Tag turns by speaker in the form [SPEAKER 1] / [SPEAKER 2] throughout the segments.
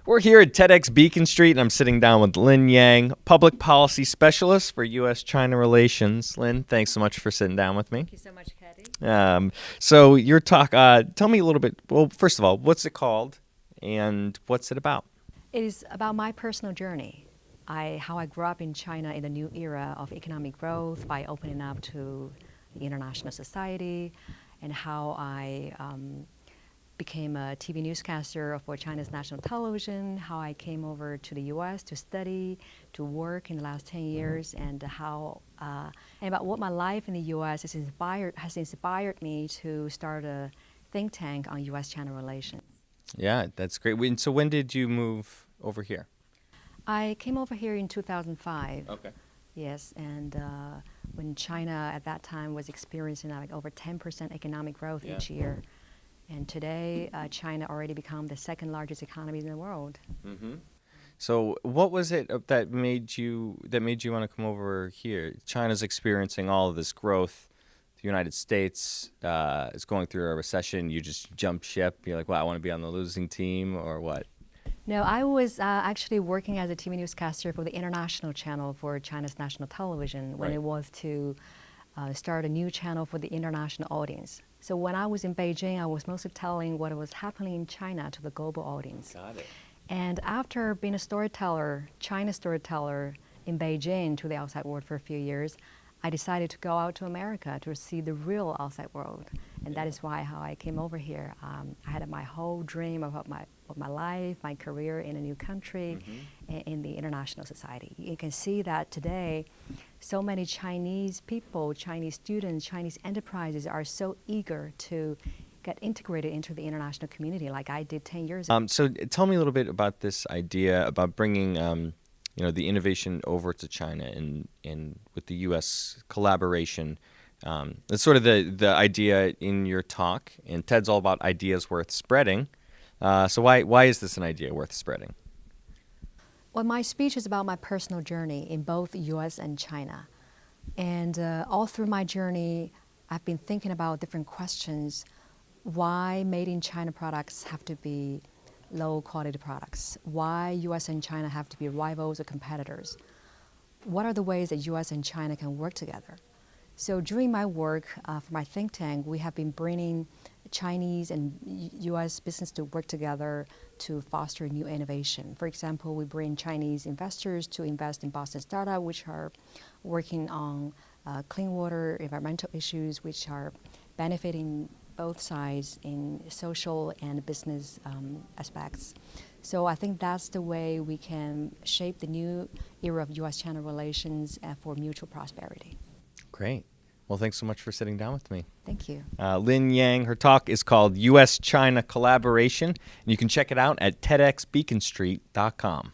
[SPEAKER 1] We're here at TEDxBeaconStreet, and I'm sitting down with Lin Yang, Public Policy Specialist for U.S.-China Relations. Lin, thanks so much for sitting down with me.
[SPEAKER 2] Thank you so much, Caddy.
[SPEAKER 1] So your talk, tell me a little bit, well, first of all, what's it called and what's it about?
[SPEAKER 2] It is about my personal journey. How I grew up in China in the new era of economic growth by opening up to the international society, and how I became a TV newscaster for China's national television, how I came over to the U.S. to study, to work in the last 10 years, and and about what my life in the U.S. has inspired me to start a think tank on U.S.-China relations.
[SPEAKER 1] Yeah, that's great. So when did you move over here?
[SPEAKER 2] I came over here in 2005.
[SPEAKER 1] Okay.
[SPEAKER 2] Yes, and when China at that time was experiencing like over 10% economic growth each year. And today, China already become the second largest economy in the world.
[SPEAKER 1] Mm-hmm. So what was it that made you want to come over here? China's experiencing all of this growth. The United States is going through a recession. You just jump ship. You're like, well, I want to be on the losing team, or what?
[SPEAKER 2] No, I was actually working as a TV newscaster for the international channel for China's national television when it was to start a new channel for the international audience. So when I was in Beijing, I was mostly telling what was happening in China to the global audience.
[SPEAKER 1] Got it.
[SPEAKER 2] And after being a storyteller, China storyteller in Beijing to the outside world for a few years, I decided to go out to America to see the real outside world. And that is why how I came over here. I had my whole dream about my life, my career in a new country, in the international society. You can see that today, so many Chinese people, Chinese students, Chinese enterprises are so eager to get integrated into the international community like I did 10 years ago.
[SPEAKER 1] So tell me a little bit about this idea about bringing the innovation over to China and with the U.S. collaboration. That's sort of the idea in your talk, and TED's all about ideas worth spreading. So why is this an idea worth spreading?
[SPEAKER 2] Well, my speech is about my personal journey in both the U.S. and China. And all through my journey, I've been thinking about different questions. Why made in China products have to be low quality products? Why U.S. and China have to be rivals or competitors? What are the ways that U.S. and China can work together? So during my work for my think tank, we have been bringing Chinese and U.S. business to work together to foster new innovation. For example, we bring Chinese investors to invest in Boston startups, which are working on clean water, environmental issues, which are benefiting both sides in social and business aspects. So I think that's the way we can shape the new era of U.S.-China relations for mutual prosperity.
[SPEAKER 1] Great. Well, thanks so much for sitting down with me.
[SPEAKER 2] Thank you.
[SPEAKER 1] Lin Yang, her talk is called U.S.-China Collaboration, and you can check it out at TEDxBeaconStreet.com.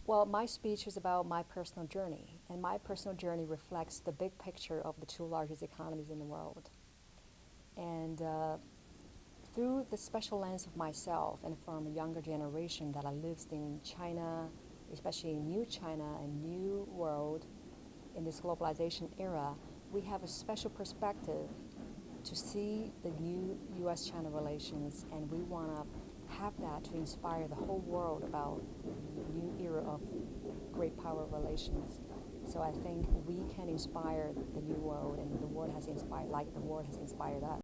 [SPEAKER 2] Well, my speech is about my personal journey, and my personal journey reflects the big picture of the two largest economies in the world. And through the special lens of myself and from a younger generation that lives in China, especially in New China and New World, in this globalization era, we have a special perspective to see the new U.S.-China relations, and we want to have that to inspire the whole world about the new era of great power relations. So I think we can inspire the new world, and the world has inspired, like the world has inspired us.